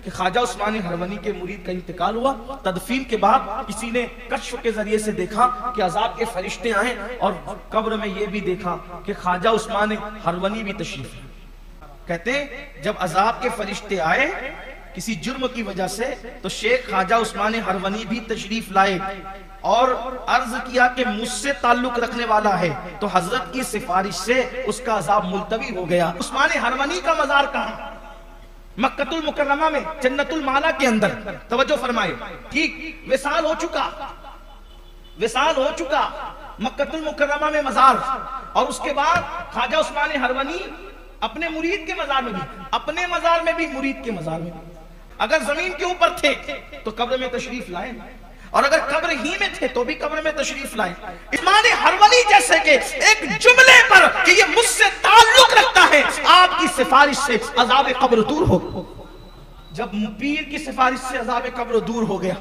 कि ख्वाजा उस्मान हरवनी के मुरीद का इंतकाल हुआ। तदफीन के बाद किसी ने कश्फ के जरिए से देखा कि अजाब के फरिश्ते आए और कब्र में यह भी देखा कि ख्वाजा उस्मान हरवनी भी तशरीफ है। कहते हैं जब अजाब के फरिश्ते आए किसी जुर्म की वजह से, तो शेख ख्वाजा उस्मान हरवनी भी तशरीफ लाए और अर्ज किया कि मुझसे ताल्लुक रखने वाला है, तो हजरत की सिफारिश से उसका अजाब मुलतवी हो गया। उस्मान हरवनी का मजार कहाँ? मक्कतुल मुकर्रमा में, जन्नतुल माला के अंदर। तवज्जो फरमाए, ठीक विसाल हो चुका, विसाल हो चुका मक्कतुल मुकर्रमा में मजार। और उसके बाद ख्वाजा उस्मान हरवनी अपने मुरीद के मजार में भी, अपने मजार में भी, मुरीद के मजार में भी। अगर जमीन के ऊपर थे तो कब्र में तशरीफ लाए, और अगर कब्र ही में थे तो भी कब्र में तशरीफ लाए। उस्मान हरवनी जैसे के एक जुमले पर कि ये मुझसे ताल्लुक रखता है, आपकी सिफारिश से अजाब कब्र दूर हो। जब पीर की सिफारिश से अजाब कब्र दूर हो गया,